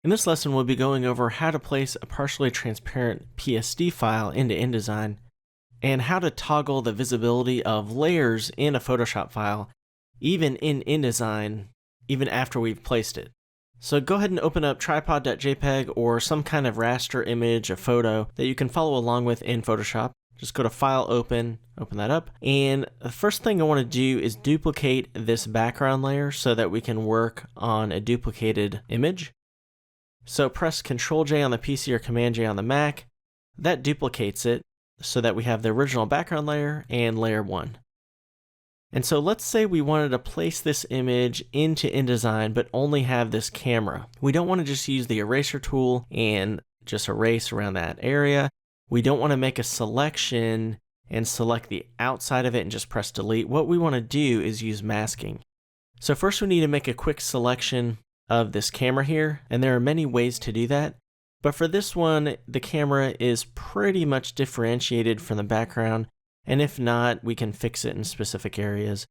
In this lesson, we'll be going over how to place a partially transparent PSD file into InDesign and how to toggle the visibility of layers in a Photoshop file, even in InDesign, even after we've placed it. So go ahead and open up tripod.jpg or some kind of raster image, a photo that you can follow along with in Photoshop. Just go to File, Open that up. And the first thing I want to do is duplicate this background layer so that we can work on a duplicated image. So press Ctrl-J on the PC or Command-J on the Mac. That duplicates it so that we have the original background layer and layer 1. And so let's say we wanted to place this image into InDesign but only have this camera. We don't want to just use the eraser tool and just erase around that area. We don't want to make a selection and select the outside of it and just press delete. What we want to do is use masking. So first we need to make a quick selection of this camera here, and there are many ways to do that. But for this one, the camera is pretty much differentiated from the background, and if not, we can fix it in specific areas.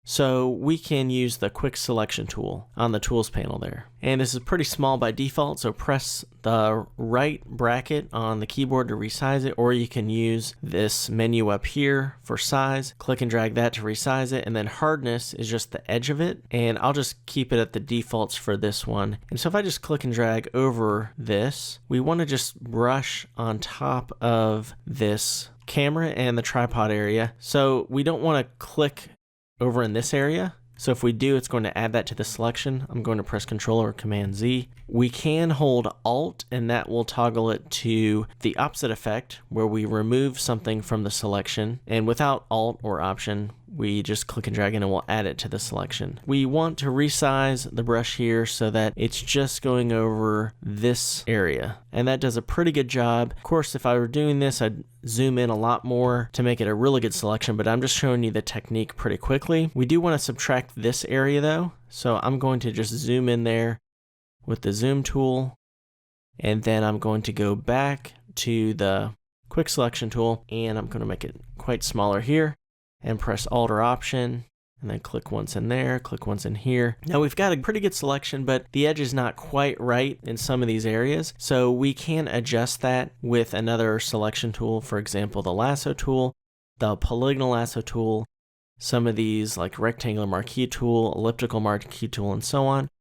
So we can use the quick selection tool on the tools panel there. And this is pretty small by default, so press the right bracket on the keyboard to resize it, or you can use this menu up here for size, click and drag that to resize it, and then hardness is just the edge of it, and I'll just keep it at the defaults for this one. And so if I just click and drag over this, we want to just brush on top of this camera and the tripod area. So we don't want to click over in this area. So if we do, it's going to add that to the selection. I'm going to press Ctrl or Command Z. We can hold Alt and that will toggle it to the opposite effect where we remove something from the selection, and without Alt or Option, we just click and drag and it will add it to the selection. We want to resize the brush here so that it's just going over this area, and that does a pretty good job. Of course, if I were doing this, I'd zoom in a lot more to make it a really good selection, but I'm just showing you the technique pretty quickly. We do want to subtract this area though, so I'm going to just zoom in there with the zoom tool, and then I'm going to go back to the quick selection tool, and I'm going to make it quite smaller here, and press Alt or Option, and then click once in there, click once in here. Now we've got a pretty good selection, but the edge is not quite right in some of these areas, so we can adjust that with another selection tool, for example the lasso tool, the polygonal lasso tool, some of these like rectangular marquee tool, elliptical marquee tool, and so on.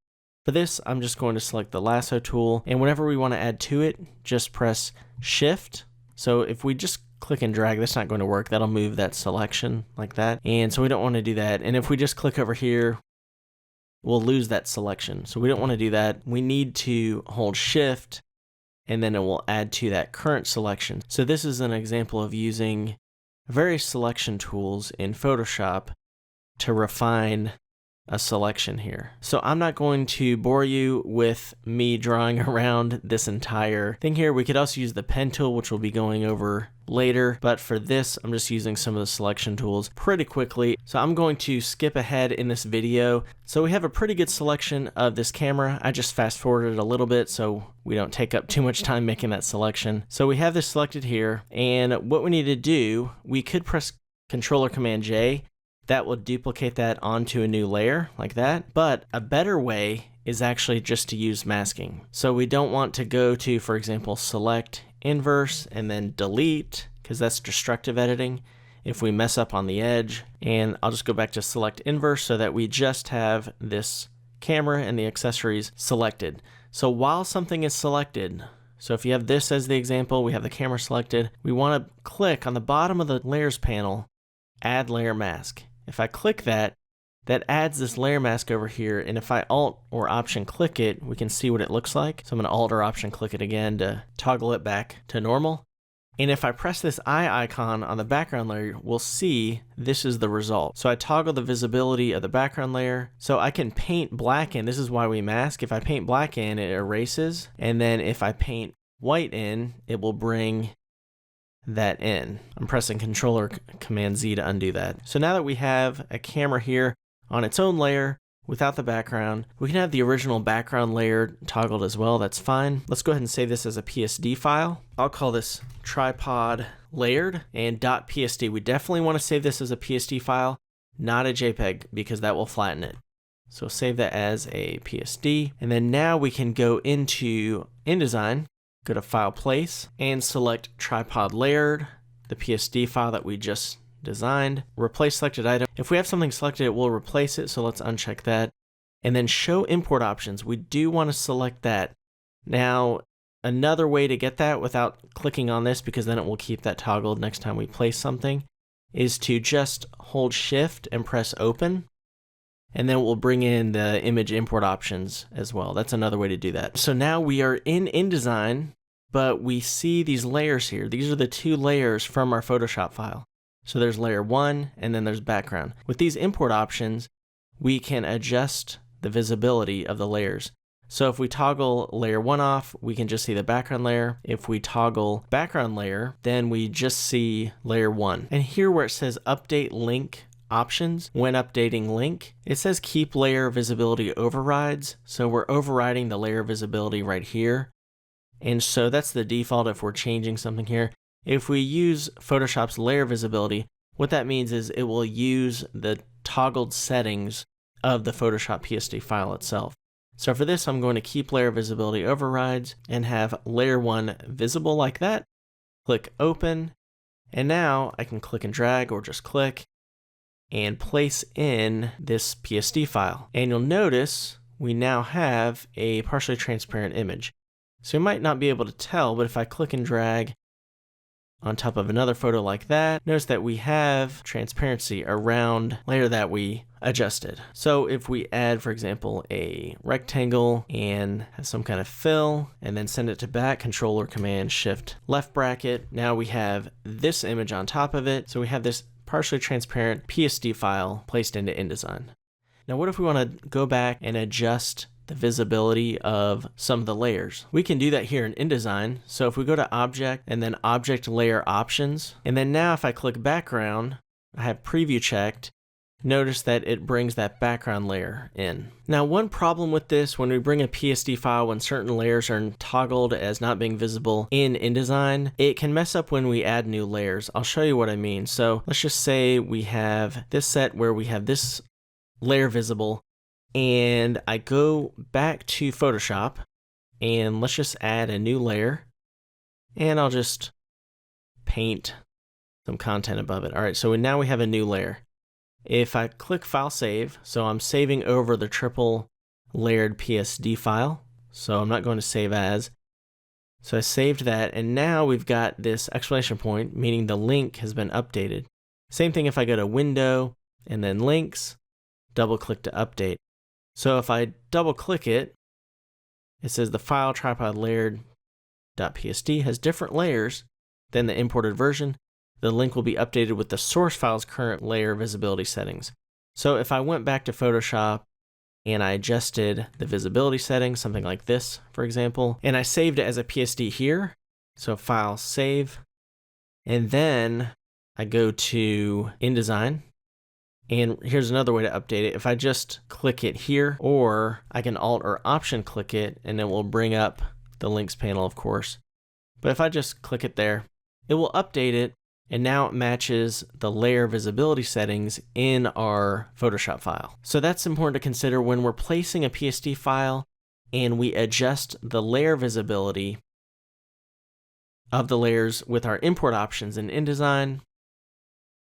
For this, I'm just going to select the lasso tool, and whenever we want to add to it, just press Shift. So if we just click and drag, that's not going to work. That'll move that selection like that. And so we don't want to do that. And if we just click over here, we'll lose that selection. So we don't want to do that. We need to hold Shift, and then it will add to that current selection. So this is an example of using various selection tools in Photoshop to refine a selection here. So I'm not going to bore you with me drawing around this entire thing here. We could also use the pen tool, which we'll be going over later, but for this I'm just using some of the selection tools pretty quickly. So I'm going to skip ahead in this video. So we have a pretty good selection of this camera. I just fast forwarded a little bit so we don't take up too much time making that selection. So we have this selected here, and what we need to do, we could press Ctrl or Command J. That will duplicate that onto a new layer like that. But a better way is actually just to use masking. So we don't want to go to, for example, select inverse and then delete, because that's destructive editing if we mess up on the edge. And I'll just go back to select inverse so that we just have this camera and the accessories selected. So while something is selected, so if you have this as the example, we have the camera selected, we want to click on the bottom of the layers panel, add layer mask. If I click that, that adds this layer mask over here, and if I Alt or Option click it, we can see what it looks like. So I'm going to Alt or Option click it again to toggle it back to normal. And if I press this eye icon on the background layer, we'll see this is the result. So I toggle the visibility of the background layer. So I can paint black in. This is why we mask. If I paint black in, it erases. And then if I paint white in, it will bring that in. I'm pressing Ctrl or Command Z to undo that. So now that we have a camera here on its own layer without the background, we can have the original background layer toggled as well. That's fine. Let's go ahead and save this as a PSD file. I'll call this tripod layered and .psd. We definitely want to save this as a PSD file, not a JPEG, because that will flatten it. So save that as a PSD. And then now we can go into InDesign, go to File Place, and select Tripod Layered, the PSD file that we just designed. Replace selected item. If we have something selected, it will replace it, so let's uncheck that. And then Show Import Options. We do want to select that. Now, another way to get that without clicking on this, because then it will keep that toggled next time we place something, is to just hold Shift and press Open. And then we'll bring in the image import options as well. That's another way to do that. So now we are in InDesign, but we see these layers here. These are the two layers from our Photoshop file. So there's layer 1 and then there's background. With these import options, we can adjust the visibility of the layers. So if we toggle layer 1 off, we can just see the background layer. If we toggle background layer, then we just see layer 1. And here where it says update link options, when updating link, it says keep layer visibility overrides. So we're overriding the layer visibility right here. And so that's the default if we're changing something here. If we use Photoshop's layer visibility, what that means is it will use the toggled settings of the Photoshop PSD file itself. So for this, I'm going to keep layer visibility overrides and have layer 1 visible like that. Click open. And now I can click and drag or just click and place in this PSD file. And you'll notice we now have a partially transparent image. So you might not be able to tell, but if I click and drag on top of another photo like that, notice that we have transparency around layer that we adjusted. So if we add, for example, a rectangle and have some kind of fill and then send it to back, Control or Command Shift left bracket, now we have this image on top of it. So we have this partially transparent PSD file placed into InDesign. Now what if we want to go back and adjust the visibility of some of the layers? We can do that here in InDesign. So if we go to Object and then Object Layer Options, and then now if I click Background, I have Preview checked, notice that it brings that background layer in. Now one problem with this, when we bring a PSD file when certain layers are toggled as not being visible in InDesign, it can mess up when we add new layers. I'll show you what I mean. So let's just say we have this set where we have this layer visible, and I go back to Photoshop and let's just add a new layer, and I'll just paint some content above it. All right, so now we have a new layer. If I click File Save, so I'm saving over the triple layered PSD file, so I'm not going to save as. So I saved that, and now we've got this exclamation point, meaning the link has been updated. Same thing if I go to Window and then Links, double click to update. So if I double click it, it says the file tripod layered.psd has different layers than the imported version. The link will be updated with the source file's current layer visibility settings. So if I went back to Photoshop and I adjusted the visibility settings, something like this, for example, and I saved it as a PSD here, so File, Save, and then I go to InDesign, and here's another way to update it. If I just click it here, or I can Alt or Option click it, and it will bring up the links panel, of course. But if I just click it there, it will update it, and now it matches the layer visibility settings in our Photoshop file. So that's important to consider when we're placing a PSD file and we adjust the layer visibility of the layers with our import options in InDesign,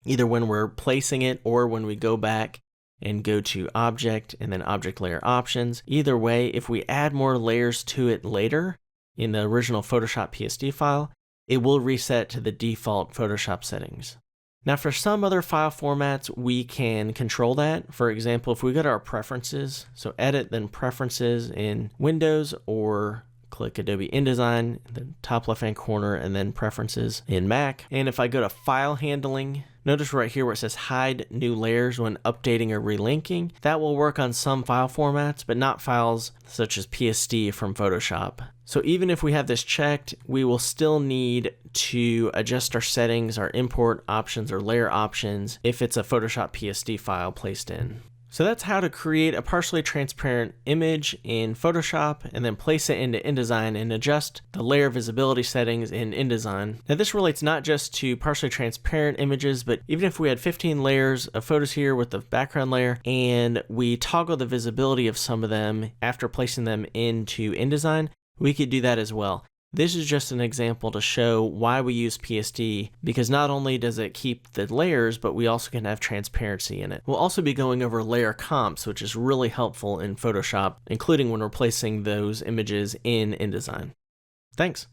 either when we're placing it or when we go back and go to Object and then Object Layer Options. Either way, if we add more layers to it later in the original Photoshop PSD file, it will reset to the default Photoshop settings. Now for some other file formats, we can control that. For example, if we go to our preferences, so edit, then preferences in Windows, or click Adobe InDesign in the top left-hand corner, and then preferences in Mac. And if I go to file handling, notice right here where it says hide new layers when updating or relinking. That will work on some file formats, but not files such as PSD from Photoshop. So even if we have this checked, we will still need to adjust our settings, our import options or layer options if it's a Photoshop PSD file placed in. So that's how to create a partially transparent image in Photoshop and then place it into InDesign and adjust the layer visibility settings in InDesign. Now this relates not just to partially transparent images, but even if we had 15 layers of photos here with the background layer and we toggle the visibility of some of them after placing them into InDesign, we could do that as well. This is just an example to show why we use PSD, because not only does it keep the layers, but we also can have transparency in it. We'll also be going over layer comps, which is really helpful in Photoshop, including when we're placing those images in InDesign. Thanks.